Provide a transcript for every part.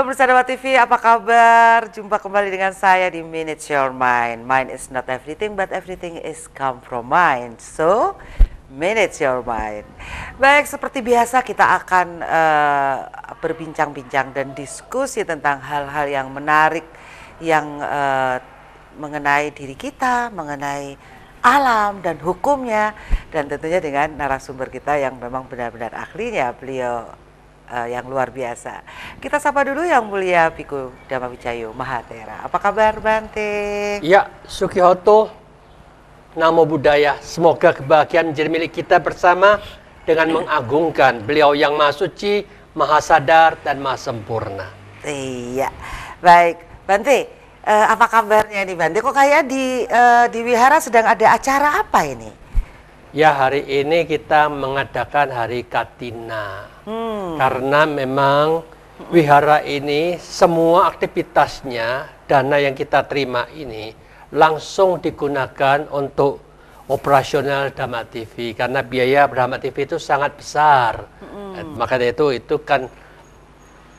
pemirsa Dharma TV, apa kabar? Jumpa kembali dengan saya di Minute Your Mind. Mind is not everything, but everything is come from mind. So, Minute Your Mind. Baik, seperti biasa kita akan berbincang-bincang dan diskusi tentang hal-hal yang menarik, yang mengenai diri kita, mengenai alam dan hukumnya, dan tentunya dengan narasumber kita yang memang benar-benar ahlinya, beliau yang luar biasa. Kita sapa dulu Yang Mulia Biku Dhamma Wicayo Mahathera. Apa kabar Bante? Ya, Sukihoto, Namo Buddhaya. Semoga kebahagiaan menjadi milik kita bersama dengan mengagungkan beliau yang maha suci, maha sadar, dan maha sempurna. Iya, baik Bante. Apa kabarnya nih Bante? Kok kayak di wihara sedang ada acara apa ini? Ya, hari ini kita mengadakan Hari Katina. Karena memang wihara ini semua aktivitasnya, dana yang kita terima ini langsung digunakan untuk operasional Dhamma TV. Karena biaya Dhamma TV itu sangat besar. Maka itu kan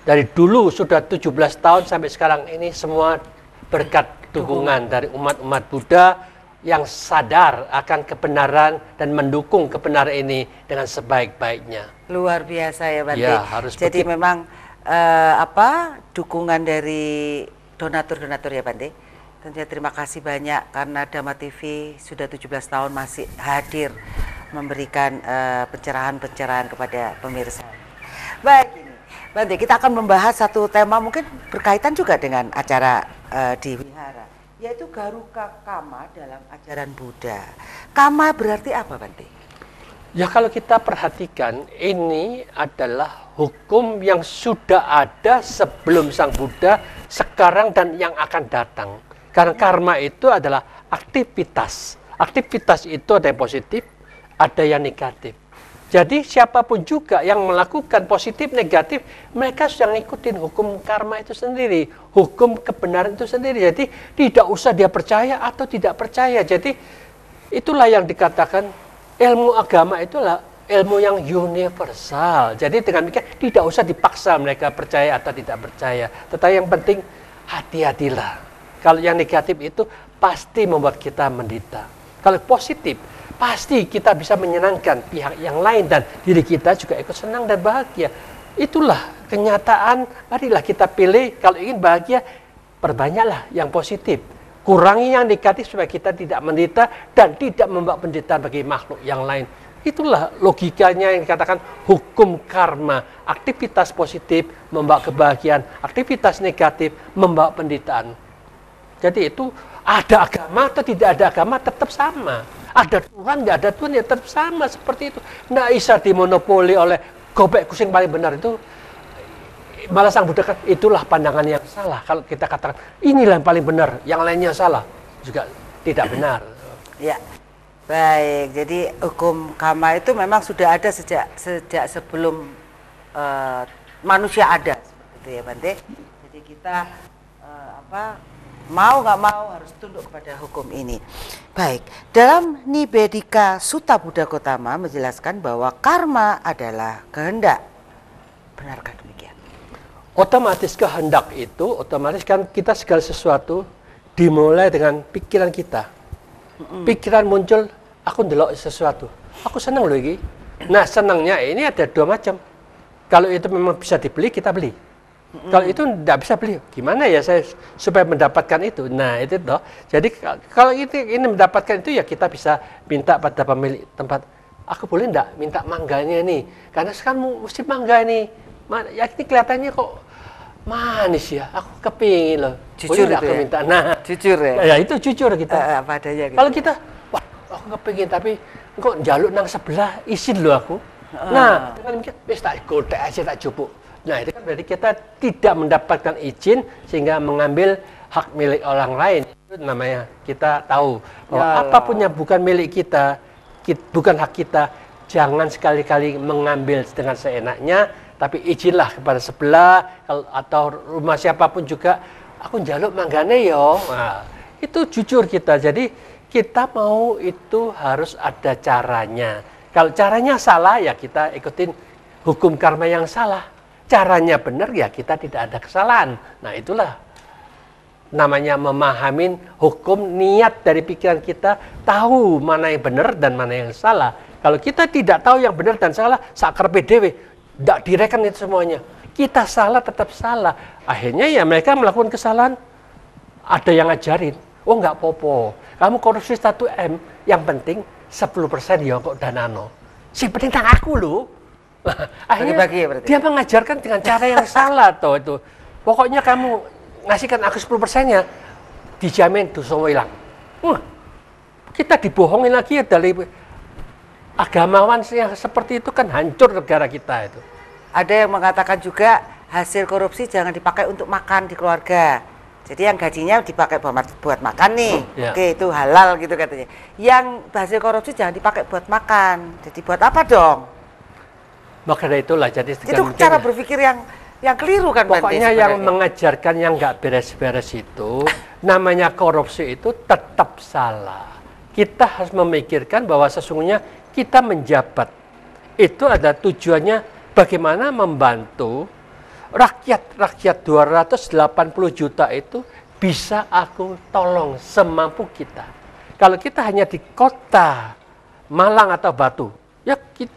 dari dulu sudah 17 tahun sampai sekarang ini semua berkat dukungan dari umat-umat Buddha yang sadar akan kebenaran dan mendukung kebenaran ini dengan sebaik-baiknya. Luar biasa ya Bante. Ya, harus jadi begitu. memang dukungan dari donatur-donatur ya Bante. Tentunya terima kasih banyak karena Dhamma TV sudah 17 tahun masih hadir memberikan pencerahan-pencerahan kepada pemirsa. Baik ini Bante, kita akan membahas satu tema mungkin berkaitan juga dengan acara di wihara, yaitu Garuka Kama dalam ajaran Buddha. Kama berarti apa Bante? Ya, kalau kita perhatikan, ini adalah hukum yang sudah ada sebelum Sang Buddha, sekarang dan yang akan datang. Karena karma itu adalah aktivitas. Aktivitas itu ada yang positif, ada yang negatif. Jadi siapapun juga yang melakukan positif negatif, mereka sudah ngikutin hukum karma itu sendiri, hukum kebenaran itu sendiri. Jadi tidak usah dia percaya atau tidak percaya. Jadi itulah yang dikatakan ilmu agama itulah ilmu yang universal. Jadi dengan demikian tidak usah dipaksa mereka percaya atau tidak percaya. Tetapi yang penting hati-hatilah. Kalau yang negatif itu pasti membuat kita menderita. Kalau positif pasti kita bisa menyenangkan pihak yang lain dan diri kita juga ikut senang dan bahagia. Itulah kenyataan. Marilah kita pilih, kalau ingin bahagia, perbanyaklah yang positif. Kurangi yang negatif supaya kita tidak menderita dan tidak membawa penderitaan bagi makhluk yang lain. Itulah logikanya yang dikatakan hukum karma. Aktivitas positif membawa kebahagiaan, aktivitas negatif membawa penderitaan. Jadi itu ada agama atau tidak ada agama tetap sama. Ada Tuhan, nggak ada Tuhan ya tetap sama seperti itu. Nggak bisa dimonopoli oleh gobek kusing paling benar itu. Malah Sang Buddha kan itulah pandangan yang salah. Kalau kita katakan inilah yang paling benar, yang lainnya salah, juga tidak benar. Ya, baik. Jadi hukum karma itu memang sudah ada sejak sebelum manusia ada, seperti itu ya Bante. Jadi kita mau nggak mau harus tunduk kepada hukum ini. Baik, dalam Nibedika Sutta Buddha Gotama menjelaskan bahwa karma adalah kehendak. Benarkah demikian? Otomatis kehendak itu, otomatis kan kita segala sesuatu dimulai dengan pikiran kita. Pikiran muncul, aku ndelok sesuatu. Aku senang loh ini. Nah, senangnya ini ada dua macam. Kalau itu memang bisa dibeli, kita beli. Kalau itu tidak bisa beli, gimana ya saya supaya mendapatkan itu? Nah, itu toh. Jadi kalau ini mendapatkan itu ya kita bisa minta pada pemilik tempat. Aku boleh enggak minta mangganya nih? Karena sekarang mesti mangga nih. Ya ini kelihatannya kok manis ya. Aku kepingin loh. Jujur itu aku ya? minta. Nah, Jujur ya? Ya itu jujur kita. Apa adanya gitu. Kalau kita, wah aku kepingin tapi kok jaluk nang sebelah izin loh aku. Nah, dengan demikian wis tak godek aja tak jupuk. Nah, itu kan berarti kita tidak mendapatkan izin sehingga mengambil hak milik orang lain. Itu namanya kita tahu bahwa apapun yang bukan milik kita, bukan hak kita, jangan sekali-kali mengambil dengan seenaknya, tapi izinlah kepada sebelah atau rumah siapapun juga, aku njaluk manggane yo. Nah, itu jujur kita. Jadi kita mau itu harus ada caranya. Kalau caranya salah ya kita ikutin hukum karma yang salah. caranya benar ya kita tidak ada kesalahan. Nah itulah namanya memahami hukum, niat dari pikiran kita, tahu mana yang benar dan mana yang salah. Kalau kita tidak tahu yang benar dan salah, sakar PDW, tidak direken itu semuanya. Kita salah tetap salah. Akhirnya ya mereka melakukan kesalahan, ada yang ngajarin, oh nggak popo, kamu korupsi 1M, yang penting 10% ya kok danano. Si penting tang aku loh. Akhirnya Bagi-bagi, dia mengajarkan dengan cara yang salah toh itu. Pokoknya kamu ngasihkan aku 10%-nya, dijamin dosa hilang. Kita dibohongin lagi ya dari agamawan yang seperti itu kan hancur negara kita itu. Ada yang mengatakan juga hasil korupsi jangan dipakai untuk makan di keluarga. Jadi yang gajinya dipakai buat makan nih, Ya. Oke itu halal gitu katanya. Yang hasil korupsi jangan dipakai buat makan. Jadi buat apa dong? Maka dari itulah jadi Itu cara berpikir yang keliru kan, Bante, pokoknya yang sebenarnya. mengajarkan yang nggak beres-beres itu, namanya korupsi itu tetap salah. Kita harus memikirkan bahwa sesungguhnya kita menjabat itu ada tujuannya bagaimana membantu rakyat 280 juta itu bisa aku tolong semampu kita. Kalau kita hanya di kota Malang atau Batu, ya kita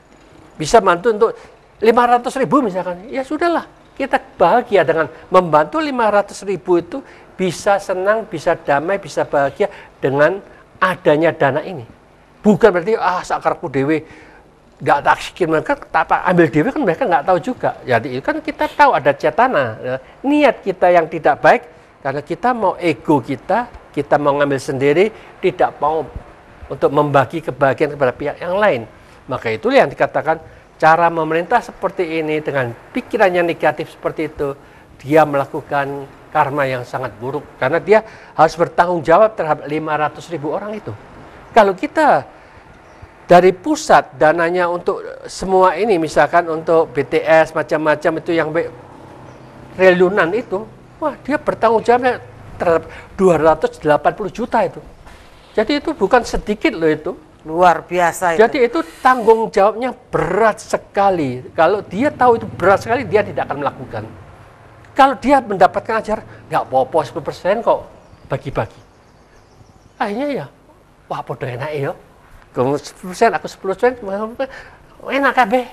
bisa bantu untuk 500.000 misalkan, ya sudahlah. Kita bahagia dengan membantu 500.000 itu, bisa senang, bisa damai, bisa bahagia dengan adanya dana ini. Bukan berarti sakarku dewe nggak taksikin mereka, ambil dewe kan mereka nggak tahu juga. Jadi itu kan kita tahu ada cetana, niat kita yang tidak baik karena kita mau ego kita mau ngambil sendiri, tidak mau untuk membagi kebahagiaan kepada pihak yang lain. Maka itulah yang dikatakan cara memerintah seperti ini dengan pikirannya negatif seperti itu, dia melakukan karma yang sangat buruk karena dia harus bertanggung jawab terhadap 500.000 orang itu. Kalau kita dari pusat dananya untuk semua ini, misalkan untuk BTS macam-macam itu yang triliunan itu, wah dia bertanggung jawab terhadap 280 juta itu. Jadi itu bukan sedikit loh itu. Luar biasa itu. Jadi itu tanggung jawabnya berat sekali. Kalau dia tahu itu berat sekali, dia tidak akan melakukan. Kalau dia mendapatkan ajar, nggak apa-apa 10% kok bagi-bagi. Akhirnya ya, wah podo enak ya. Kamu 10%, aku 10%, enak kabeh.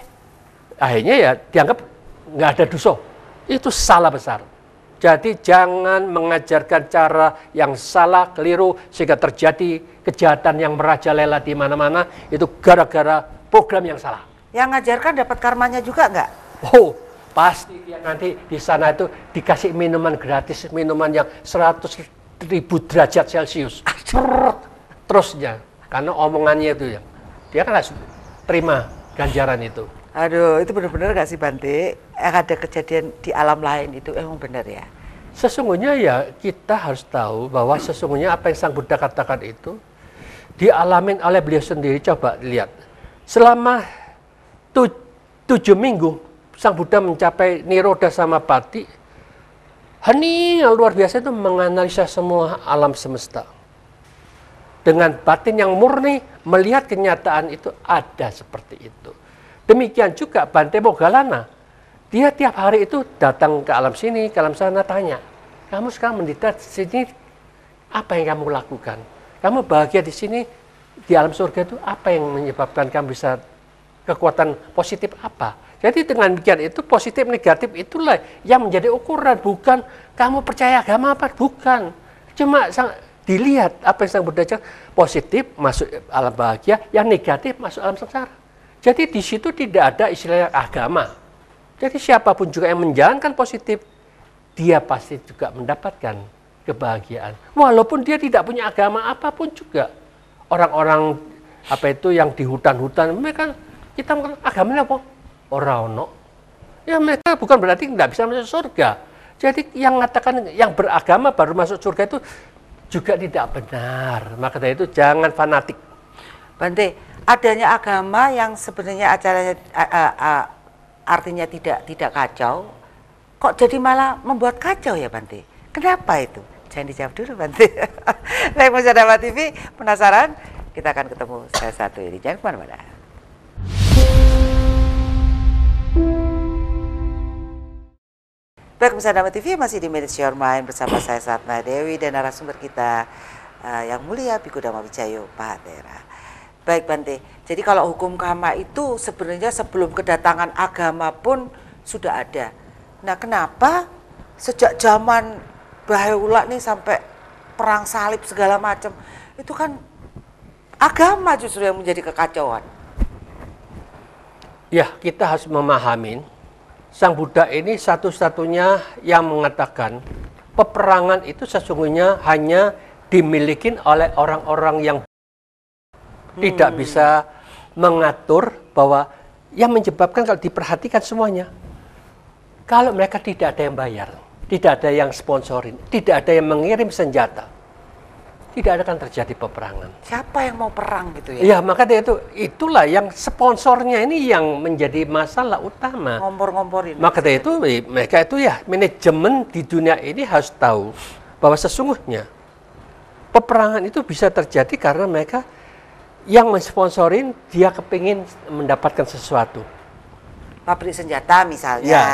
Akhirnya ya dianggap nggak ada dosa. Itu salah besar. Jadi jangan mengajarkan cara yang salah, keliru, sehingga terjadi kejahatan yang merajalela di mana-mana, itu gara-gara program yang salah. Yang ngajarkan dapat karmanya juga nggak? Oh, pasti dia nanti di sana itu dikasih minuman gratis, minuman yang 100.000 derajat Celcius. Terusnya, karena omongannya itu ya, dia kan harus terima ganjaran itu. Aduh, itu benar-benar nggak sih Bante? Ada kejadian di alam lain itu emang benar ya? Sesungguhnya ya kita harus tahu bahwa sesungguhnya apa yang Sang Buddha katakan itu dialamin oleh beliau sendiri. Coba lihat, selama 7 minggu Sang Buddha mencapai Nirodha Samapatti, hening yang luar biasa itu menganalisa semua alam semesta. Dengan batin yang murni melihat kenyataan itu ada seperti itu. Demikian juga Bante Moggallana. Dia tiap hari itu datang ke alam sini, ke alam sana, tanya, kamu sekarang mendita di sini, apa yang kamu lakukan? Kamu bahagia di sini, di alam surga itu, apa yang menyebabkan kamu bisa kekuatan positif apa? Jadi dengan demikian itu, positif, negatif itulah yang menjadi ukuran, bukan kamu percaya agama apa, bukan. Cuma dilihat apa yang Sang Buddha cakap, positif masuk alam bahagia, yang negatif masuk alam sengsara. Jadi di situ tidak ada istilah agama. Jadi siapapun juga yang menjalankan positif, dia pasti juga mendapatkan kebahagiaan. Walaupun dia tidak punya agama apapun juga. Orang-orang apa itu yang di hutan-hutan, mereka kita agamanya apa? Orang-orang. Ya mereka bukan berarti tidak bisa masuk surga. Jadi yang mengatakan yang beragama baru masuk surga itu juga tidak benar. Maka dari itu jangan fanatik. Bante, adanya agama yang sebenarnya acaranya artinya tidak kacau, kok jadi malah membuat kacau ya Bante? Kenapa itu? Jangan dijawab dulu Bante. Baik, Musyawarah TV, penasaran? Kita akan ketemu saya satu ini. Jangan kemana-mana. Baik, pemirsa Dhamma TV masih di Manage Your Mind bersama saya Satna Dewi dan narasumber kita yang mulia Biku Dhamma Wijayo Pahatera. Baik Bante, jadi kalau hukum karma itu sebenarnya sebelum kedatangan agama pun sudah ada. Nah, kenapa sejak zaman Baha'u'llah nih sampai perang salib segala macam itu kan agama justru yang menjadi kekacauan? Ya, kita harus memahami Sang Buddha ini satu-satunya yang mengatakan peperangan itu sesungguhnya hanya dimiliki oleh orang-orang yang tidak bisa mengatur, bahwa yang menyebabkan kalau diperhatikan semuanya, kalau mereka tidak ada yang bayar, tidak ada yang sponsorin, tidak ada yang mengirim senjata, tidak akan terjadi peperangan. Siapa yang mau perang gitu ya? Ya, maka itulah yang sponsornya ini yang menjadi masalah utama. Ngompor-ngomporin. Maka dari itu mereka itu ya, manajemen di dunia ini harus tahu bahwa sesungguhnya peperangan itu bisa terjadi karena mereka yang mensponsorin dia kepingin mendapatkan sesuatu. Pabrik senjata misalnya. Ya,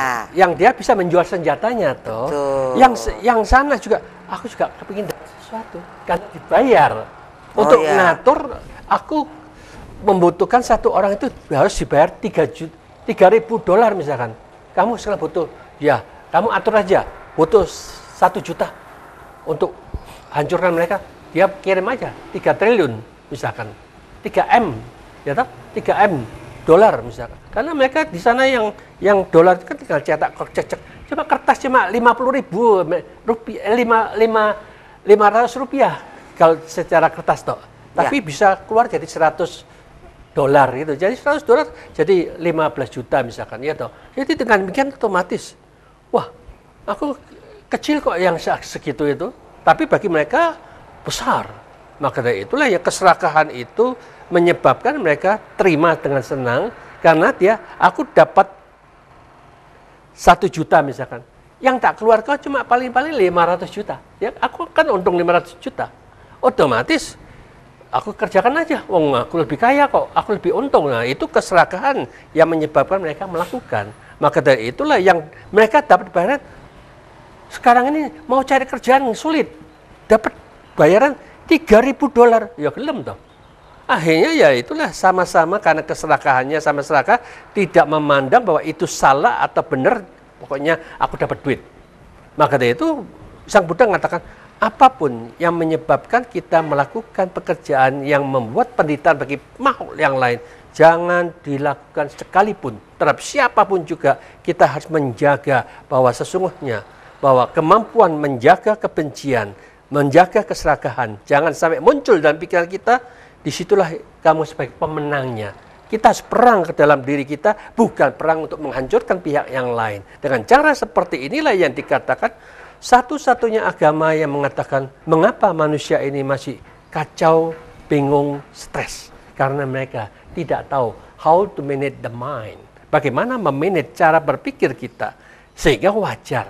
yang dia bisa menjual senjatanya toh. Yang sana juga aku juga kepingin dapat sesuatu karena dibayar. Untuk ngatur, aku membutuhkan satu orang itu harus dibayar $3.000 misalkan. Kamu sekarang butuh, ya kamu atur aja, butuh 1 juta untuk hancurkan mereka. Dia kirim aja 3 triliun misalkan, 3M, ya toh, 3M dolar misalkan. Karena mereka di sana yang dolar kan tinggal cetak cek. Cuma kertas cuma 50.000 rupiah, 500 rupiah kalau secara kertas toh. Tapi bisa keluar jadi $100 gitu. Jadi $100 jadi 15 juta misalkan, ya toh. Jadi dengan demikian otomatis, wah, aku kecil kok yang segitu itu, tapi bagi mereka besar. Maka dari itulah ya keserakahan itu menyebabkan mereka terima dengan senang, karena aku dapat 1 juta misalkan, yang tak keluar kau cuma paling-paling 500 juta, ya aku kan untung 500 juta, otomatis aku kerjakan aja, aku lebih kaya kok, aku lebih untung. Nah, itu keserakahan yang menyebabkan mereka melakukan. Maka dari itulah yang mereka dapat bayaran sekarang ini, mau cari kerjaan sulit, dapat bayaran $3.000, ya gelem toh. Akhirnya ya itulah sama-sama karena keserakahannya sama serakah, tidak memandang bahwa itu salah atau benar, pokoknya aku dapat duit. Maka dari itu Sang Buddha mengatakan apapun yang menyebabkan kita melakukan pekerjaan yang membuat penderitaan bagi makhluk yang lain, jangan dilakukan sekalipun. Terhadap siapapun juga kita harus menjaga bahwa sesungguhnya bahwa kemampuan menjaga kebencian, menjaga keserakahan, jangan sampai muncul dalam pikiran kita. Disitulah kamu sebagai pemenangnya. Kita harus perang ke dalam diri kita, bukan perang untuk menghancurkan pihak yang lain. Dengan cara seperti inilah yang dikatakan satu-satunya agama yang mengatakan mengapa manusia ini masih kacau, bingung, stres. Karena mereka tidak tahu how to manage the mind. Bagaimana memanage cara berpikir kita. Sehingga wajar.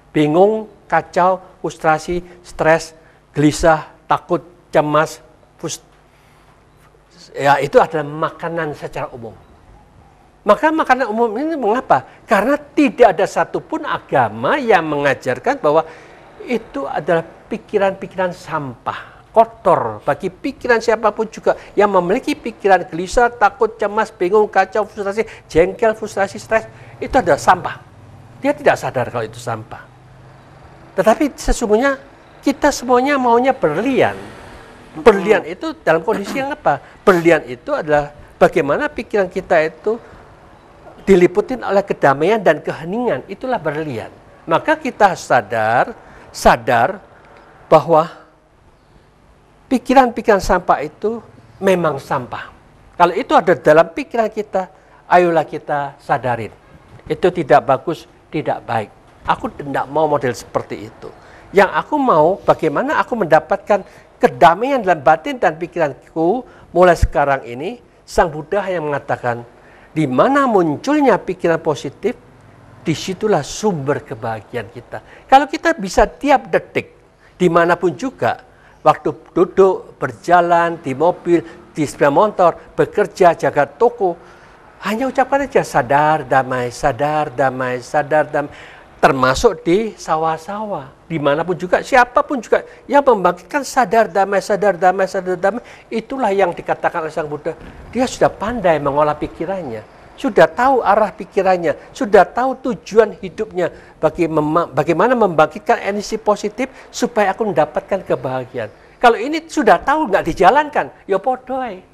Bingung, kacau, frustrasi, stres, gelisah, takut, cemas, ya itu adalah makanan secara umum. Maka makanan umum ini mengapa? Karena tidak ada satupun agama yang mengajarkan bahwa itu adalah pikiran-pikiran sampah, kotor. Bagi pikiran siapapun juga yang memiliki pikiran gelisah, takut, cemas, bingung, kacau, frustrasi, jengkel, frustrasi, stres, itu adalah sampah. Dia tidak sadar kalau itu sampah. Tetapi sesungguhnya kita semuanya maunya berlian. Berlian itu dalam kondisi yang apa? Berlian itu adalah bagaimana pikiran kita itu diliputin oleh kedamaian dan keheningan. Itulah berlian. Maka kita sadar bahwa pikiran-pikiran sampah itu memang sampah. Kalau itu ada dalam pikiran kita, ayolah kita sadarin. Itu tidak bagus, tidak baik. Aku tidak mau model seperti itu. Yang aku mau, bagaimana aku mendapatkan kedamaian dalam batin dan pikiranku mulai sekarang ini. Sang Buddha yang mengatakan, di mana munculnya pikiran positif, disitulah sumber kebahagiaan kita. Kalau kita bisa tiap detik, dimanapun juga, waktu duduk, berjalan, di mobil, di sepeda motor, bekerja, jaga toko, hanya ucapkan aja sadar damai, sadar damai, sadar damai. termasuk di sawah-sawah, dimanapun juga, siapapun juga yang membangkitkan sadar damai, sadar damai, sadar damai, itulah yang dikatakan oleh Sang Buddha. Dia sudah pandai mengolah pikirannya, sudah tahu arah pikirannya, sudah tahu tujuan hidupnya, bagaimana membangkitkan energi positif supaya aku mendapatkan kebahagiaan. Kalau ini sudah tahu nggak dijalankan, ya podoi.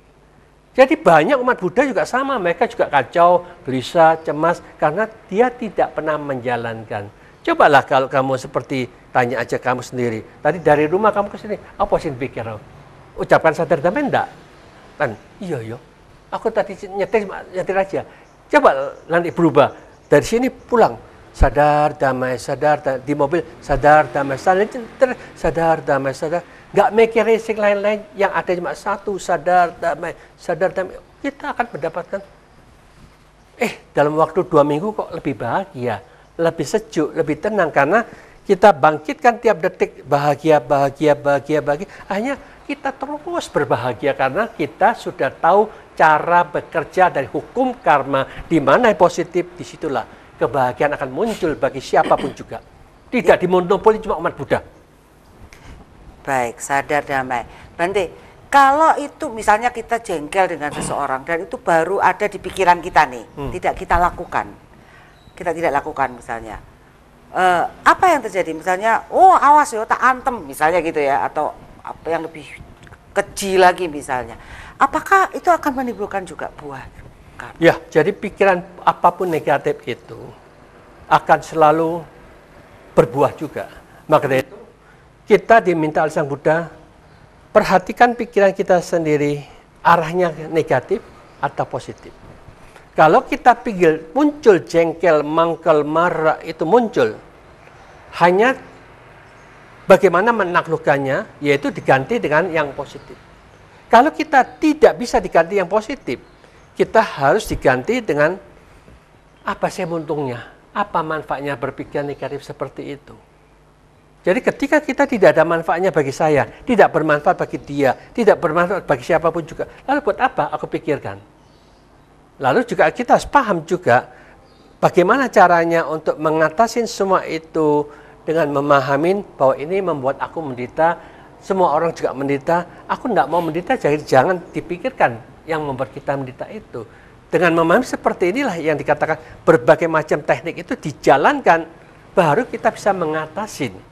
Jadi banyak umat Buddha juga sama, mereka juga kacau, gelisah, cemas, karena dia tidak pernah menjalankan. Cobalah kalau kamu seperti, tanya aja kamu sendiri, tadi dari rumah kamu ke sini, apa sih pikir? Ucapkan sadar damai enggak? Kan, iya, aku tadi nyetir aja. Coba nanti berubah, dari sini pulang, sadar damai, di mobil, sadar damai, sadar damai, sadar. Nggak mikir risik lain-lain, yang ada cuma satu, sadar damai, kita akan mendapatkan dalam waktu 2 minggu kok lebih bahagia, lebih sejuk, lebih tenang, karena kita bangkitkan tiap detik bahagia, akhirnya kita terus berbahagia karena kita sudah tahu cara bekerja dari hukum karma, di mana yang positif, disitulah kebahagiaan akan muncul bagi siapapun juga, tidak dimonopoli cuma umat Buddha. Baik, sadar damai. Bante, kalau itu misalnya kita jengkel dengan seseorang dan itu baru ada di pikiran kita nih, tidak kita lakukan misalnya, apa yang terjadi? Misalnya, oh awas ya tak antem misalnya gitu ya, atau apa yang lebih keji lagi misalnya. Apakah itu akan menimbulkan juga buah? Ya, jadi pikiran apapun negatif itu akan selalu berbuah juga. Maka dari itu kita diminta oleh Sang Buddha, perhatikan pikiran kita sendiri, arahnya negatif atau positif. Kalau kita pikir muncul jengkel, mangkel, marah, itu muncul, hanya bagaimana menaklukkannya, yaitu diganti dengan yang positif. Kalau kita tidak bisa diganti yang positif, kita harus diganti dengan apa sih untungnya, apa manfaatnya berpikir negatif seperti itu. Jadi ketika kita tidak ada manfaatnya bagi saya, tidak bermanfaat bagi dia, tidak bermanfaat bagi siapapun juga, lalu buat apa aku pikirkan? Lalu juga kita harus paham juga bagaimana caranya untuk mengatasi semua itu dengan memahami bahwa ini membuat aku menderita, semua orang juga menderita, aku tidak mau menderita, jadi jangan dipikirkan yang membuat kita menderita itu. Dengan memahami seperti inilah yang dikatakan berbagai macam teknik itu dijalankan, baru kita bisa mengatasi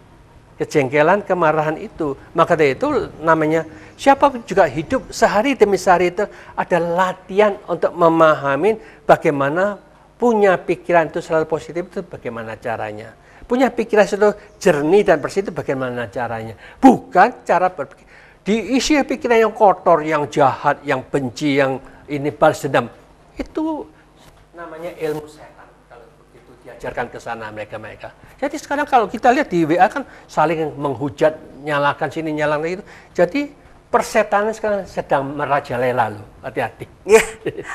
kejengkelan, kemarahan itu. Maka dari itu namanya, siapa juga hidup sehari demi sehari itu ada latihan untuk memahami bagaimana punya pikiran itu selalu positif itu bagaimana caranya. Punya pikiran itu jernih dan bersih itu bagaimana caranya. Bukan cara berpikir. Diisi pikiran yang kotor, yang jahat, yang benci, yang ini balas dendam. Itu namanya ilmu setan. Diajarkan ke sana mereka. Jadi sekarang kalau kita lihat di WA kan saling menghujat, nyalakan sini, nyalakan itu. Jadi persetanan sekarang sedang merajalela loh. Hati-hati. Ya,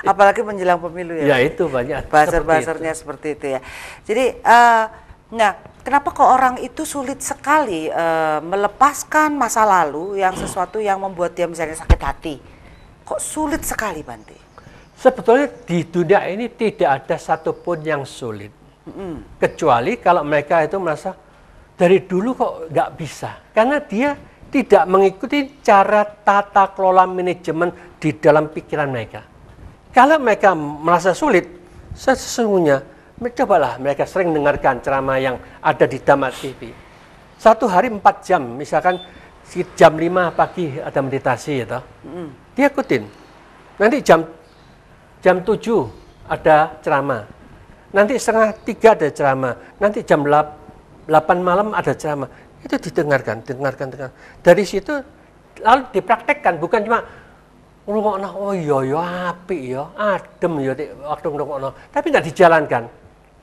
apalagi menjelang pemilu ya. Ya itu banyak. Buzzer-buzzernya seperti itu ya. Jadi, nah kenapa kok orang itu sulit sekali melepaskan masa lalu yang sesuatu yang membuat dia misalnya sakit hati? Kok sulit sekali, Bante? Sebetulnya di dunia ini tidak ada satupun yang sulit. Kecuali kalau mereka itu merasa dari dulu kok nggak bisa, karena dia tidak mengikuti cara tata kelola manajemen di dalam pikiran mereka. Kalau mereka merasa sulit, sesungguhnya cobalah mereka sering dengarkan ceramah yang ada di Dhamma TV. 1 hari 4 jam, misalkan jam 5 pagi ada meditasi ya, dia ikutin. Nanti jam 7 ada ceramah. Nanti 2:30 ada ceramah, nanti jam 8 malam ada ceramah. Itu dengarkan. Dari situ lalu dipraktekkan, bukan cuma ngrungokno, oh iya apik ya, adem ya waktu ngrungokno, tapi nggak dijalankan.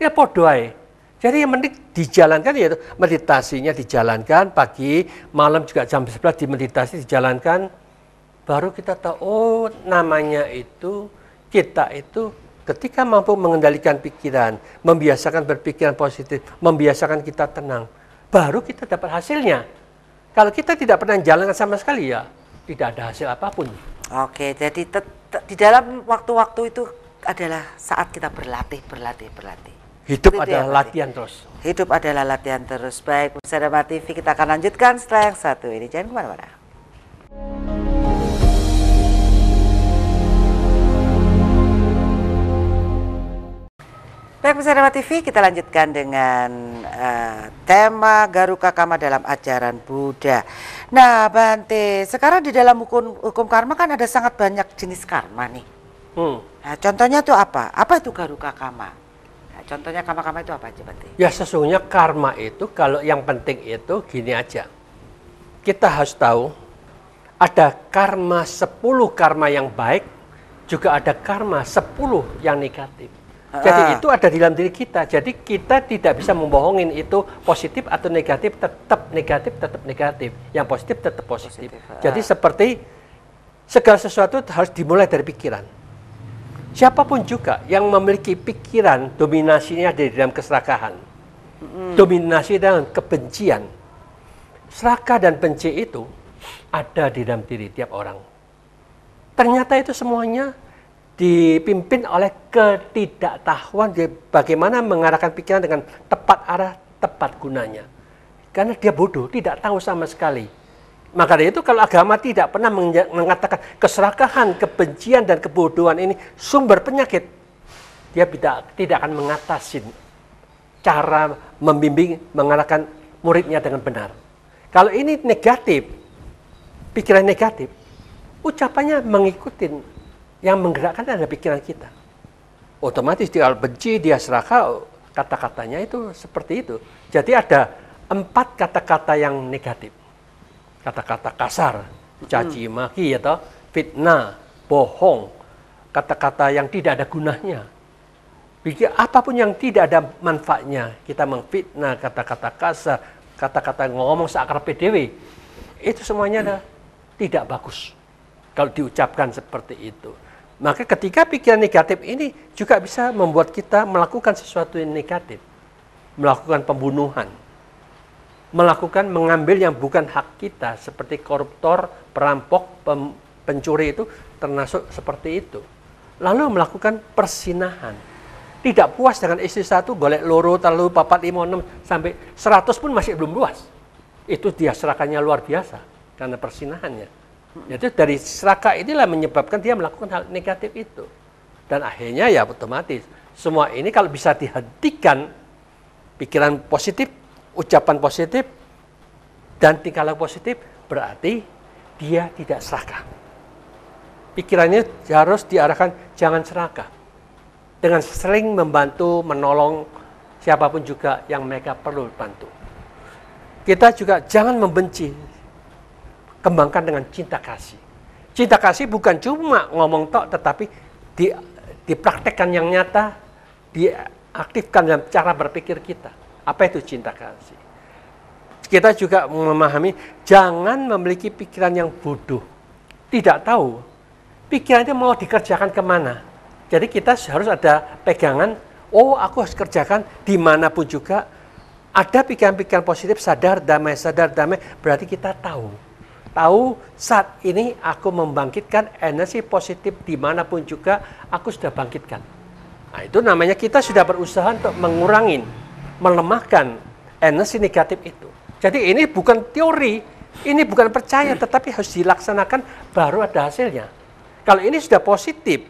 Ya podo ae. Jadi yang penting dijalankan, yaitu meditasinya dijalankan pagi, malam juga jam 11 dimeditasi dijalankan. Baru kita tahu, oh namanya itu kita itu ketika mampu mengendalikan pikiran, membiasakan berpikiran positif, membiasakan kita tenang, baru kita dapat hasilnya. Kalau kita tidak pernah jalankan sama sekali, ya tidak ada hasil apapun. Oke, jadi di dalam waktu-waktu itu adalah saat kita berlatih. Hidup Itu ya, adalah berarti. latihan terus. Hidup adalah latihan terus. Baik, pemirsa Dharma TV, kita akan lanjutkan setelah yang satu ini. Jangan kemana-mana. Baik, pemirsa Dharma TV, kita lanjutkan dengan tema Garuka Karma dalam ajaran Buddha. Nah, Bante, sekarang di dalam hukum karma kan ada sangat banyak jenis karma nih. Nah, contohnya tuh apa? Apa itu Garuka Karma? Nah, contohnya karma-karma itu apa aja, Bante? Ya sesungguhnya karma itu kalau yang penting itu gini aja. Kita harus tahu ada karma 10 karma yang baik, juga ada karma 10 yang negatif. Jadi itu ada di dalam diri kita. Jadi kita tidak bisa membohongin itu positif atau negatif, tetap negatif, tetap negatif. Yang positif tetap positif. Jadi seperti segala sesuatu harus dimulai dari pikiran. Siapapun juga yang memiliki pikiran, dominasinya ada di dalam keserakahan. Dominasi dalam kebencian. Serakah dan benci itu ada di dalam diri tiap orang. Ternyata itu semuanya dipimpin oleh ketidaktahuan bagaimana mengarahkan pikiran dengan tepat arah, tepat gunanya. Karena dia bodoh, tidak tahu sama sekali. Maka dari itu kalau agama tidak pernah mengatakan keserakahan, kebencian, dan kebodohan ini sumber penyakit, dia tidak akan mengatasi cara membimbing, mengarahkan muridnya dengan benar. Kalau ini negatif, pikiran negatif, ucapannya mengikuti. Yang menggerakkan adalah pikiran kita. Otomatis dia benci, dia serakah, kata-katanya itu seperti itu. Jadi ada 4 kata-kata yang negatif. Kata-kata kasar, caci maki, atau fitnah, bohong, kata-kata yang tidak ada gunanya. Apapun yang tidak ada manfaatnya, kita mengfitnah, kata-kata kasar, kata-kata ngomong seakar PDW, itu semuanya tidak bagus kalau diucapkan seperti itu. Maka ketika pikiran negatif ini juga bisa membuat kita melakukan sesuatu yang negatif. Melakukan pembunuhan. Melakukan mengambil yang bukan hak kita. Seperti koruptor, perampok, pencuri itu termasuk seperti itu. Lalu melakukan persinahan. Tidak puas dengan istri satu, golek loro, telu, papat, 5, 6, sampai 100 pun masih belum puas. Itu dia serakannya luar biasa. Karena persinahannya. Jadi dari serakah inilah menyebabkan dia melakukan hal negatif itu. Dan akhirnya ya otomatis. Semua ini kalau bisa dihentikan, pikiran positif, ucapan positif, dan tingkah laku positif, berarti dia tidak serakah. Pikirannya harus diarahkan jangan serakah. Dengan sering membantu, menolong siapapun juga yang mereka perlu bantu. Kita juga jangan membenci. Kembangkan dengan cinta kasih. Cinta kasih bukan cuma ngomong tok, tetapi dipraktekkan yang nyata, diaktifkan dalam cara berpikir kita. Apa itu cinta kasih? Kita juga memahami, jangan memiliki pikiran yang bodoh. Tidak tahu, pikirannya mau dikerjakan kemana. Jadi kita harus ada pegangan, oh aku harus kerjakan dimanapun juga. Ada pikiran-pikiran positif, sadar damai, berarti kita tahu saat ini aku membangkitkan energi positif dimanapun juga aku sudah bangkitkan. Nah, itu namanya kita sudah berusaha untuk mengurangi, melemahkan energi negatif itu. Jadi ini bukan teori, ini bukan percaya, tetapi harus dilaksanakan baru ada hasilnya. Kalau ini sudah positif,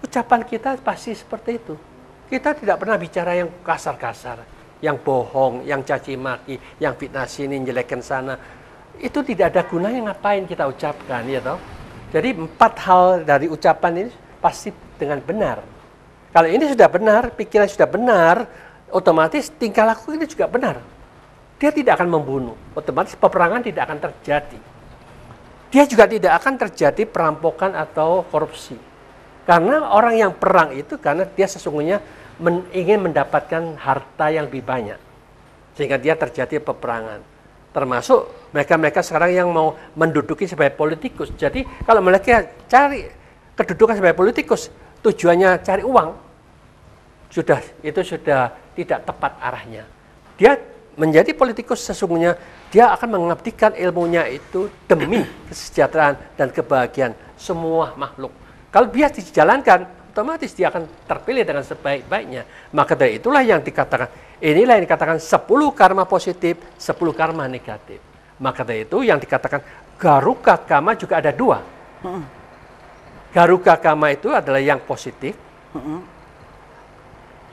ucapan kita pasti seperti itu. Kita tidak pernah bicara yang kasar-kasar, yang bohong, yang caci maki, yang fitnah sini, jelekan sana. Itu tidak ada gunanya, ngapain kita ucapkan, ya toh? Jadi 4 hal dari ucapan ini pasti dengan benar. Kalau ini sudah benar, pikiran sudah benar, otomatis tingkah laku ini juga benar. Dia tidak akan membunuh, otomatis peperangan tidak akan terjadi. Dia juga tidak akan terjadi perampokan atau korupsi. Karena orang yang perang itu karena dia sesungguhnya ingin mendapatkan harta yang lebih banyak. Sehingga dia terjadi peperangan. Termasuk mereka-mereka sekarang yang mau menduduki sebagai politikus. Jadi kalau mereka cari kedudukan sebagai politikus, tujuannya cari uang, itu sudah tidak tepat arahnya. Dia menjadi politikus sesungguhnya, dia akan mengabdikan ilmunya itu demi kesejahteraan dan kebahagiaan semua makhluk. Kalau biar dijalankan, otomatis dia akan terpilih dengan sebaik-baiknya. Maka dari itulah yang dikatakan, inilah yang dikatakan 10 karma positif, 10 karma negatif. Maka dari itu yang dikatakan Garuka Kama juga ada 2. Garuka Kama itu adalah yang positif.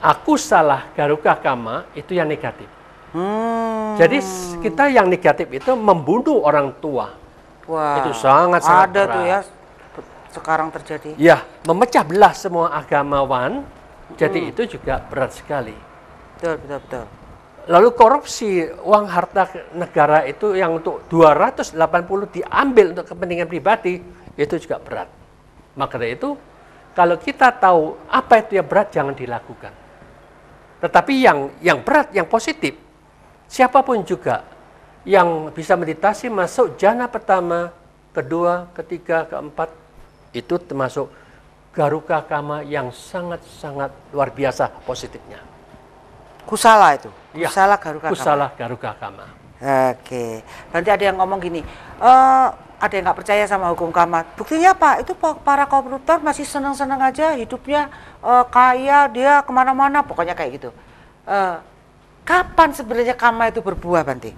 Aku salah Garuka Kama itu yang negatif. Jadi kita yang negatif itu membunuh orang tua. Wah, Itu sangat-sangat ada berat. tuh ya sekarang terjadi. Ya, memecah belah semua agamawan. Jadi itu juga berat sekali. Betul, betul, betul. Lalu korupsi uang harta negara itu yang untuk 280 diambil untuk kepentingan pribadi, itu juga berat. Maka dari itu, kalau kita tahu apa itu yang berat, jangan dilakukan. Tetapi yang berat, yang positif, siapapun juga yang bisa meditasi masuk jana pertama, kedua, ketiga, keempat, itu termasuk Garuka Kama yang sangat-sangat luar biasa positifnya. Kusala itu. Ya, Kusala Garuka Kama. Kusala Garuka Kama. Oke. Nanti ada yang ngomong gini, ada yang nggak percaya sama hukum karma. Buktinya apa? Itu para koruptor masih senang-senang aja hidupnya, kaya, dia kemana-mana, pokoknya kayak gitu. Kapan sebenarnya karma itu berbuah, Bante?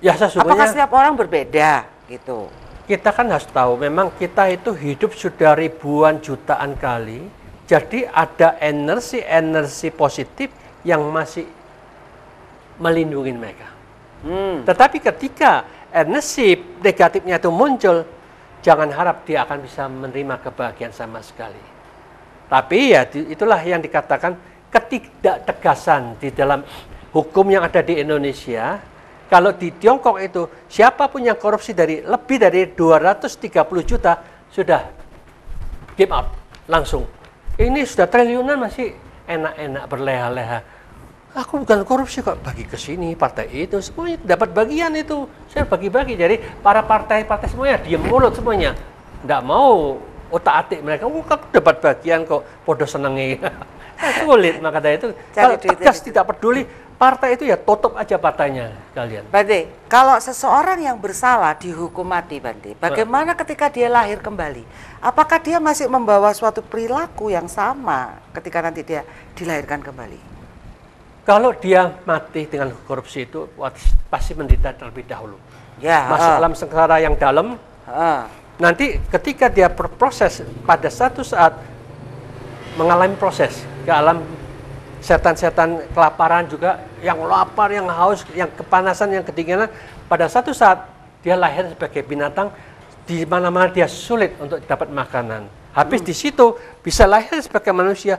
Ya sesungguhnya Apakah setiap orang berbeda gitu? kita kan harus tahu, memang kita itu hidup sudah ribuan jutaan kali, jadi ada energi positif yang masih melindungi mereka. Tetapi ketika energi negatifnya itu muncul, jangan harap dia akan bisa menerima kebahagiaan sama sekali. Tapi ya itulah yang dikatakan ketidaktegasan di dalam hukum yang ada di Indonesia. Kalau di Tiongkok itu, siapapun yang korupsi lebih dari 230 juta, sudah give up, langsung. Ini sudah triliunan masih enak-enak berleha-leha. Aku bukan korupsi kok, bagi ke sini, partai itu, semuanya dapat bagian itu. Saya bagi-bagi, jadi para partai-partai semuanya diam mulut semuanya. Nggak mau otak-atik mereka, aku dapat bagian kok, podo senengi. Sulit, maka dari itu, kalau tegas tidak peduli, partai itu ya tutup aja partainya kalian. Bante, kalau seseorang yang bersalah dihukum mati, Bante, bagaimana ketika dia lahir kembali? Apakah dia masih membawa suatu perilaku yang sama ketika nanti dia dilahirkan kembali? Kalau dia mati dengan korupsi itu pasti menderita terlebih dahulu. Ya, masuk alam sengsara yang dalam. Nanti ketika dia berproses pada satu saat mengalami proses ke alam setan-setan kelaparan juga, yang lapar, yang haus, yang kepanasan, yang kedinginan, pada satu saat dia lahir sebagai binatang, di mana-mana dia sulit untuk dapat makanan. Habis di situ bisa lahir sebagai manusia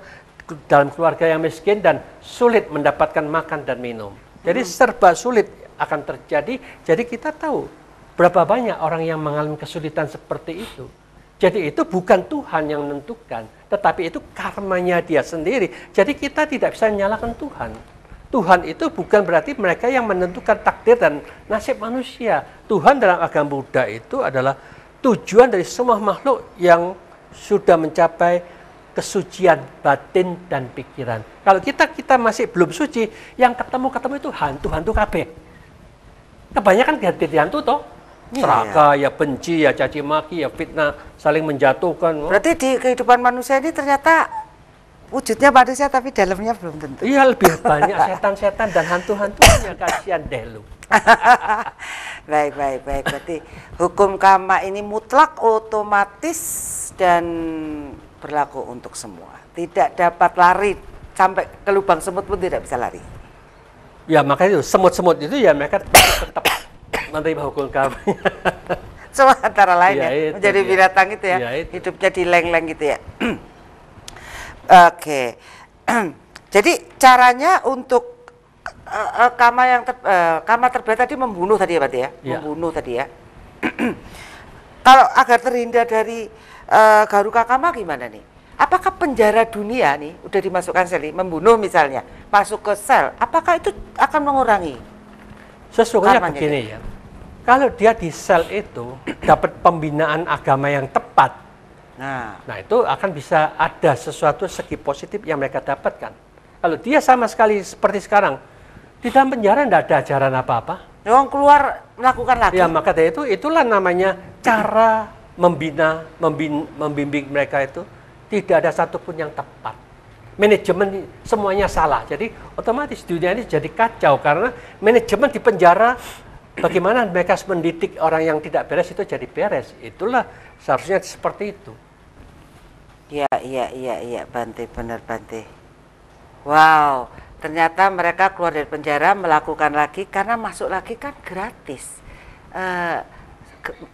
dalam keluarga yang miskin dan sulit mendapatkan makan dan minum. Jadi serba sulit akan terjadi. Jadi kita tahu berapa banyak orang yang mengalami kesulitan seperti itu. Jadi itu bukan Tuhan yang menentukan, tetapi itu karmanya dia sendiri. Jadi kita tidak bisa menyalahkan Tuhan. Tuhan itu bukan berarti mereka yang menentukan takdir dan nasib manusia. Tuhan dalam agama Buddha itu adalah tujuan dari semua makhluk yang sudah mencapai kesucian batin dan pikiran. Kalau kita masih belum suci, yang ketemu itu hantu kabeh. Kebanyakan ganti hantu toh. Seraka, ya benci, ya caci maki, ya fitnah, saling menjatuhkan. Berarti di kehidupan manusia ini ternyata wujudnya manusia tapi dalamnya belum tentu. Iya, lebih banyak setan-setan dan hantu-hantunya, kasihan deh lu. Baik. Berarti hukum karma ini mutlak, otomatis, dan berlaku untuk semua. Tidak dapat lari, sampai ke lubang semut pun tidak bisa lari. Ya makanya itu, semut-semut itu ya mereka tetap menerima hukum karma. Semua antara lain ya, ya, menjadi binatang itu ya, hidupnya di leng-leng gitu ya. Oke. Jadi caranya untuk karma terberat tadi membunuh tadi ya, Pak ya? Membunuh tadi ya. Kalau agar terhindar dari Garuka Kama gimana nih? Apakah penjara dunia nih udah dimasukkan sel, membunuh misalnya, masuk ke sel, apakah itu akan mengurangi? Sesungguhnya begini ya, kalau dia di sel itu dapat pembinaan agama yang tepat, nah itu akan bisa ada sesuatu segi positif yang mereka dapatkan. Kalau dia sama sekali seperti sekarang, di dalam penjara tidak ada ajaran apa-apa. Yang keluar melakukan lagi. Ya maka dari itu, itulah namanya cara membimbing mereka itu Tidak ada satupun yang tepat. Manajemen semuanya salah. Jadi otomatis dunia ini jadi kacau karena manajemen di penjara. Bagaimana mereka mendidik orang yang tidak beres itu jadi beres. Itulah seharusnya seperti itu. Iya, Bante, benar Bante. Wow, ternyata mereka keluar dari penjara melakukan lagi karena masuk lagi kan gratis.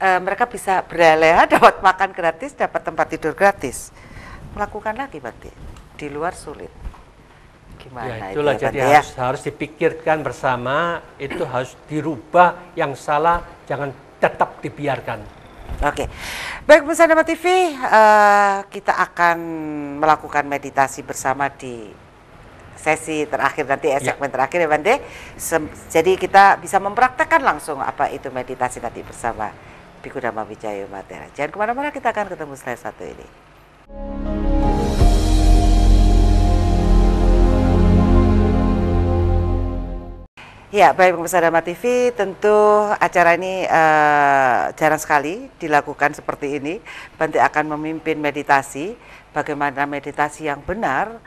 Mereka bisa berleha, dapat makan gratis, dapat tempat tidur gratis. Melakukan lagi Bante. Di luar sulit. Gimana Itulah itu ya, jadi Bante, harus dipikirkan bersama, itu harus dirubah, yang salah jangan tetap dibiarkan. Oke, baik pemirsa Dhamma TV, kita akan melakukan meditasi bersama di sesi terakhir nanti, segmen terakhir ya Bante. Jadi kita bisa mempraktekkan langsung apa itu meditasi nanti bersama Biku Dhamma Wijaya Matera. Jangan kemana-mana, kita akan ketemu setelah satu ini. Ya, baik pemirsa Dhamma TV, tentu acara ini jarang sekali dilakukan seperti ini. Bante akan memimpin meditasi, bagaimana meditasi yang benar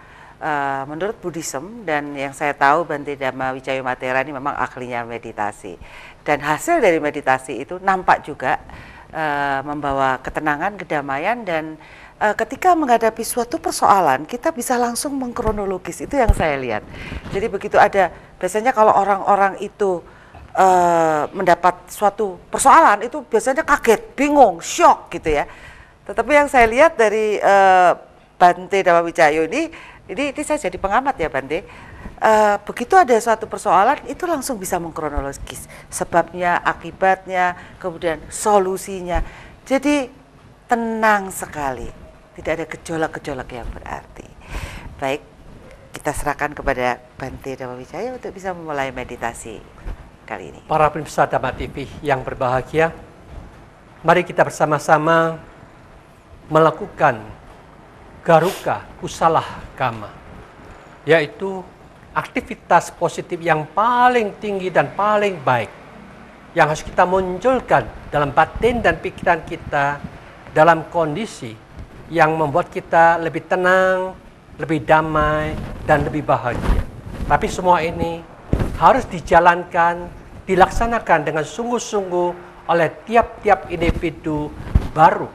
menurut Buddhism, dan yang saya tahu Bante Dhamma Wijaya Matera ini memang ahlinya meditasi. Dan hasil dari meditasi itu nampak juga membawa ketenangan, kedamaian, dan ketika menghadapi suatu persoalan kita bisa langsung mengkronologis. Itu yang saya lihat. Jadi begitu ada, biasanya kalau orang-orang itu mendapat suatu persoalan itu biasanya kaget, bingung, shock gitu ya. Tetapi yang saya lihat dari Bante Dhamma Wijaya ini saya jadi pengamat ya Bante. Begitu ada suatu persoalan itu langsung bisa mengkronologis sebabnya, akibatnya, kemudian solusinya. Jadi tenang sekali, tidak ada gejolak-gejolak yang berarti. Baik, kita serahkan kepada Bante Dhamma Wijaya untuk bisa memulai meditasi kali ini. Para pemirsa Dhamma TV yang berbahagia, mari kita bersama-sama melakukan Garuka Kusala Kama, yaitu aktivitas positif yang paling tinggi dan paling baik yang harus kita munculkan dalam batin dan pikiran kita dalam kondisi yang membuat kita lebih tenang, lebih damai, dan lebih bahagia. Tapi semua ini harus dijalankan, dilaksanakan dengan sungguh-sungguh oleh tiap-tiap individu, baru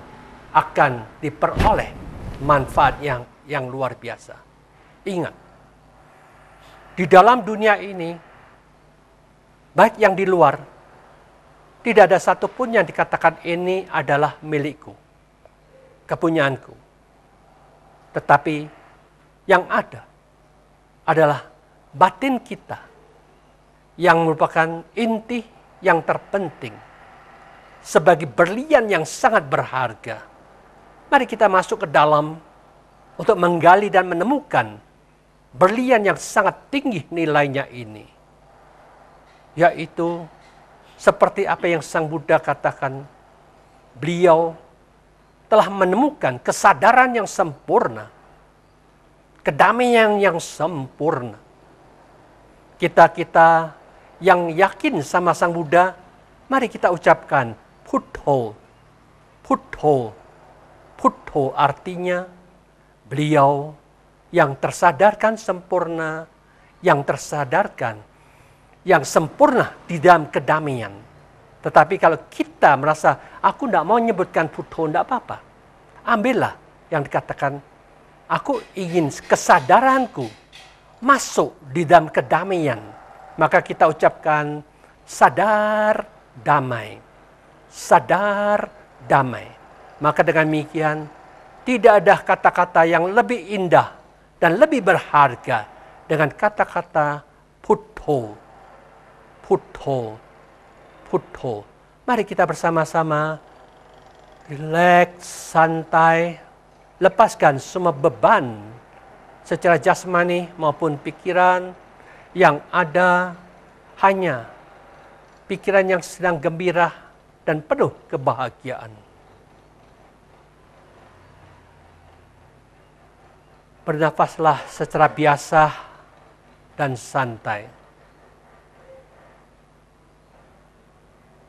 akan diperoleh manfaat yang luar biasa. Ingat, di dalam dunia ini, baik yang di luar, tidak ada satupun yang dikatakan ini adalah milikku, kepunyaanku. Tetapi yang ada adalah batin kita yang merupakan inti yang terpenting sebagai berlian yang sangat berharga. Mari kita masuk ke dalam untuk menggali dan menemukan berlian yang sangat tinggi nilainya ini. Yaitu seperti apa yang Sang Buddha katakan, beliau telah menemukan kesadaran yang sempurna, kedamaian yang sempurna. Kita yang yakin sama Sang Buddha, mari kita ucapkan Buddho. Buddho. Buddho artinya beliau yang tersadarkan sempurna, yang tersadarkan, yang sempurna di dalam kedamaian. Tetapi kalau kita merasa, aku tidak mau menyebutkan Buddho, tidak apa-apa. Ambillah yang dikatakan, aku ingin kesadaranku masuk di dalam kedamaian. Maka kita ucapkan, sadar damai. Sadar damai. Maka dengan demikian, tidak ada kata-kata yang lebih indah dan lebih berharga dengan kata-kata Buddho. Buddho. Buddho. Mari kita bersama-sama rileks, santai, lepaskan semua beban secara jasmani maupun pikiran yang ada, hanya pikiran yang sedang gembira dan penuh kebahagiaan. Bernafaslah secara biasa dan santai.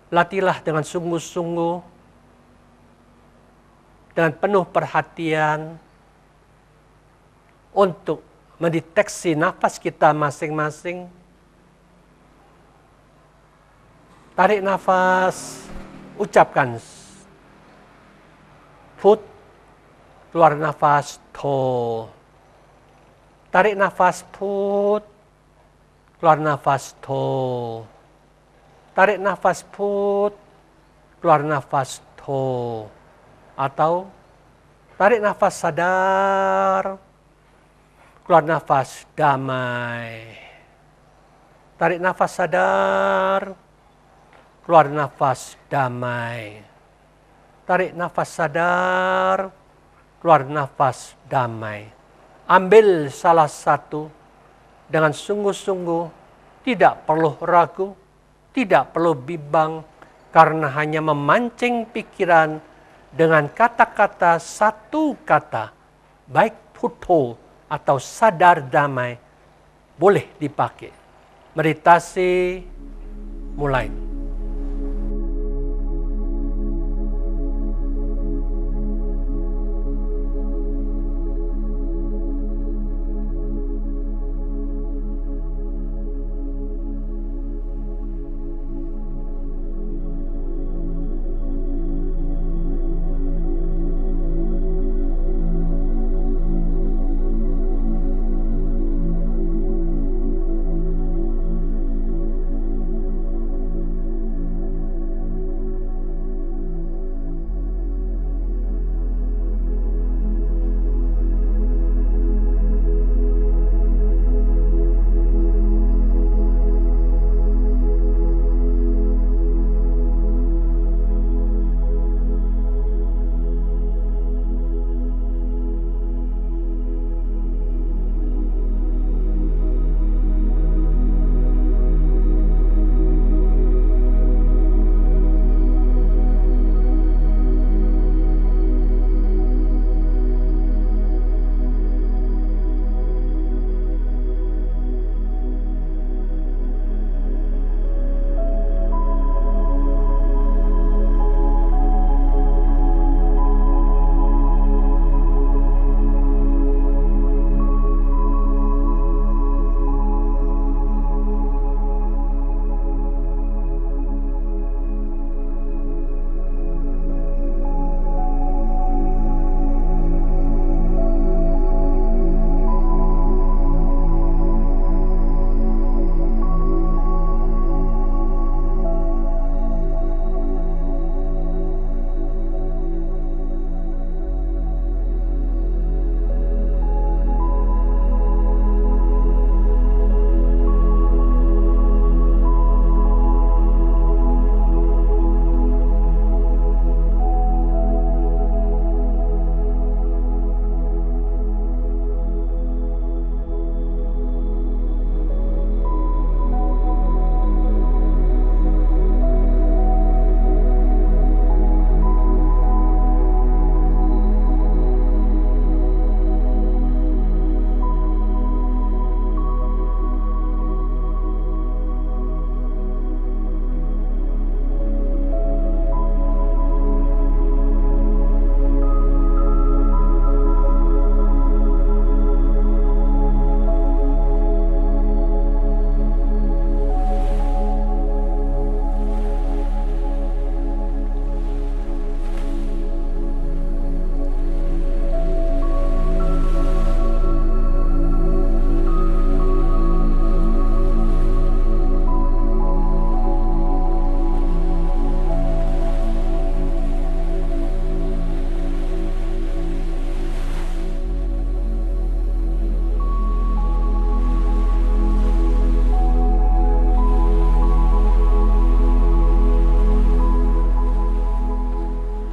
Latihlah dengan sungguh-sungguh, dengan penuh perhatian, untuk mendeteksi nafas kita masing-masing. Tarik nafas, ucapkan put, keluar nafas to. Tarik nafas put, keluar nafas to. Tarik nafas put, keluar nafas to. Atau tarik nafas sadar, keluar nafas damai. Tarik nafas sadar, keluar nafas damai. Tarik nafas sadar, keluar nafas damai. Ambil salah satu dengan sungguh-sungguh, tidak perlu ragu, tidak perlu bimbang, karena hanya memancing pikiran dengan kata-kata satu kata, baik puto atau sadar damai, boleh dipakai. Meditasi mulai.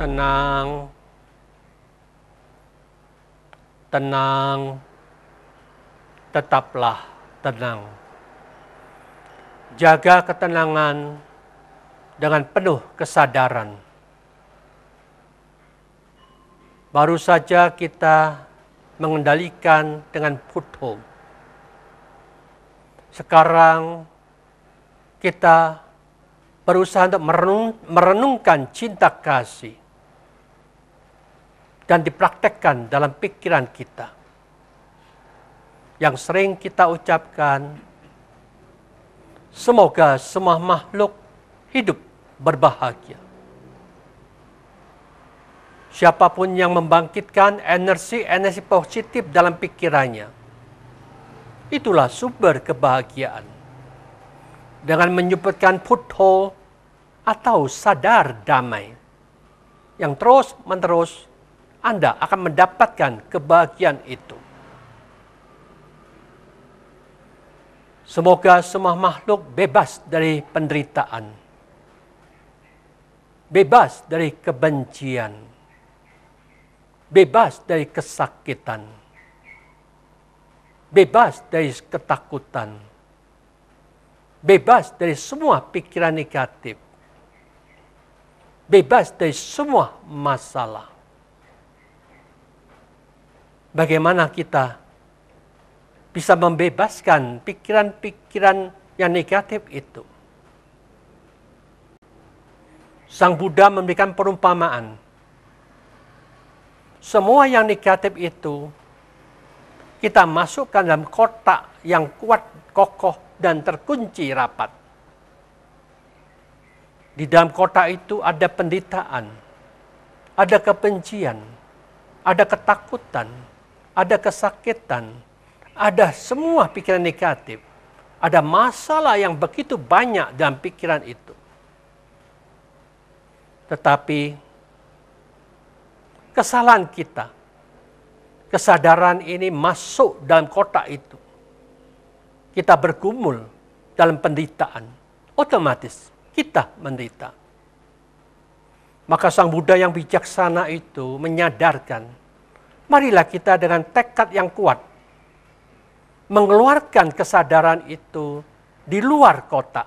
tenang, tenang, tetaplah tenang. Jaga ketenangan dengan penuh kesadaran. Baru saja kita mengendalikan dengan Buddha. Sekarang kita berusaha untuk merenungkan cinta kasih dan dipraktekkan dalam pikiran kita. yang sering kita ucapkan, semoga semua makhluk hidup berbahagia. Siapapun yang membangkitkan energi positif dalam pikirannya, itulah sumber kebahagiaan. Dengan menyebutkan Buddha atau sadar damai, yang terus-menerus Anda akan mendapatkan kebahagiaan itu. Semoga semua makhluk bebas dari penderitaan, bebas dari kebencian, bebas dari kesakitan, bebas dari ketakutan, bebas dari semua pikiran negatif, bebas dari semua masalah. Bagaimana kita bisa membebaskan pikiran-pikiran yang negatif itu? Sang Buddha memberikan perumpamaan. Semua yang negatif itu kita masukkan dalam kotak yang kuat, kokoh, dan terkunci rapat. Di dalam kotak itu ada penderitaan, ada kebencian, ada ketakutan, ada kesakitan, ada semua pikiran negatif, ada masalah yang begitu banyak dalam pikiran itu. Tetapi kesalahan kita, kesadaran ini masuk dalam kotak itu. Kita bergumul dalam penderitaan, otomatis kita menderita. Maka Sang Buddha yang bijaksana itu menyadarkan, marilah kita dengan tekad yang kuat mengeluarkan kesadaran itu di luar kotak.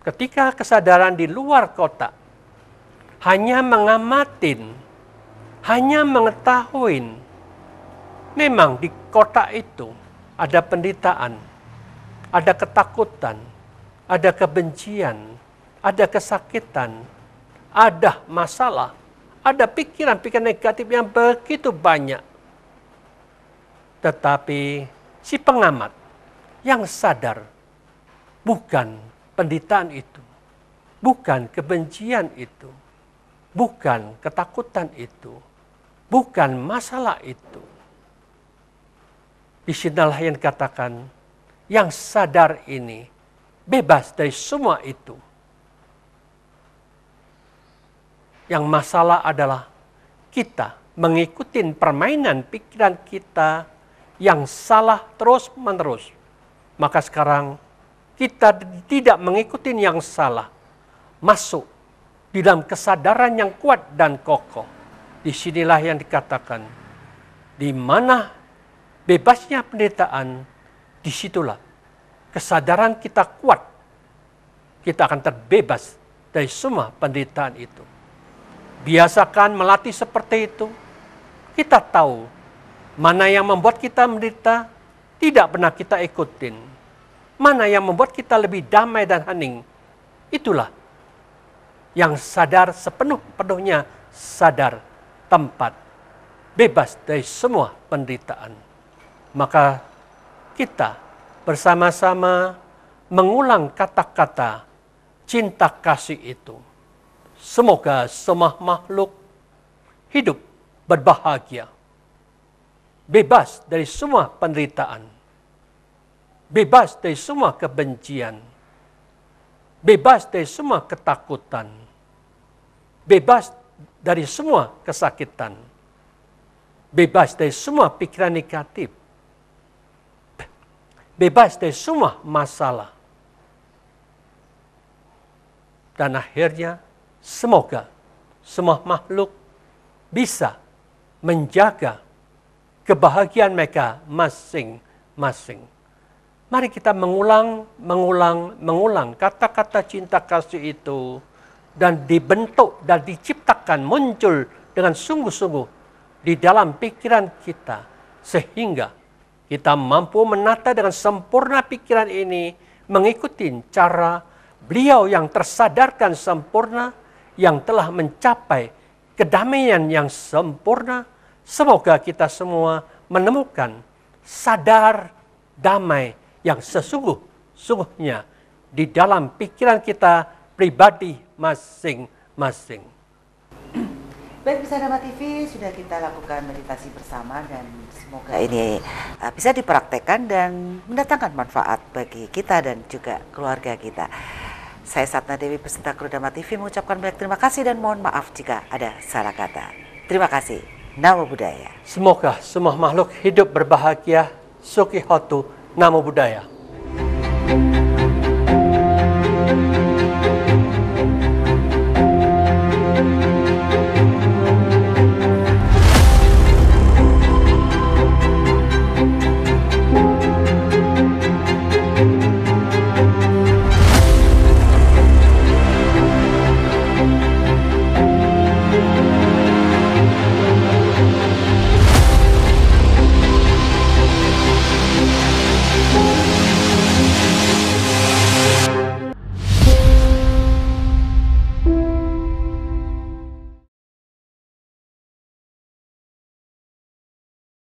Ketika kesadaran di luar kotak, hanya mengamatin, hanya mengetahui, memang di kotak itu ada penderitaan, ada ketakutan, ada kebencian, ada kesakitan, ada masalah, ada pikiran-pikiran negatif yang begitu banyak. Tetapi si pengamat yang sadar, bukan penderitaan itu, bukan kebencian itu, bukan ketakutan itu, bukan masalah itu. Disinilah yang dikatakan, yang sadar ini bebas dari semua itu. Yang masalah adalah kita mengikuti permainan pikiran kita yang salah terus-menerus. Maka sekarang kita tidak mengikuti yang salah, masuk di dalam kesadaran yang kuat dan kokoh. Disinilah yang dikatakan, di mana bebasnya penderitaan, disitulah kesadaran kita kuat. Kita akan terbebas dari semua penderitaan itu. Biasakan melatih seperti itu. Kita tahu mana yang membuat kita menderita, tidak pernah kita ikutin. Mana yang membuat kita lebih damai dan hening, itulah yang sadar sepenuh-penuhnya, sadar tempat, bebas dari semua penderitaan. Maka kita bersama-sama mengulang kata-kata cinta kasih itu. Semoga semua makhluk hidup berbahagia, bebas dari semua penderitaan, bebas dari semua kebencian, bebas dari semua ketakutan, bebas dari semua kesakitan, bebas dari semua pikiran negatif, bebas dari semua masalah. Dan akhirnya semoga semua makhluk bisa menjaga kebahagiaan mereka masing-masing. Mari kita mengulang kata-kata cinta kasih itu, dan dibentuk dan diciptakan muncul dengan sungguh-sungguh di dalam pikiran kita, sehingga kita mampu menata dengan sempurna pikiran ini, mengikuti cara beliau yang tersadarkan sempurna, yang telah mencapai kedamaian yang sempurna. Semoga kita semua menemukan sadar damai yang sesungguhnya di dalam pikiran kita pribadi masing-masing. Baik, pemirsa Dhamma TV, sudah kita lakukan meditasi bersama dan semoga ini bisa dipraktekkan dan mendatangkan manfaat bagi kita dan juga keluarga kita. Saya Satna Dewi peserta kru Dhamma TV mengucapkan banyak terima kasih dan mohon maaf jika ada salah kata. Terima kasih. Namo Buddhaya. Semoga semua makhluk hidup berbahagia. Sukhi Hotu. Namo Buddhaya.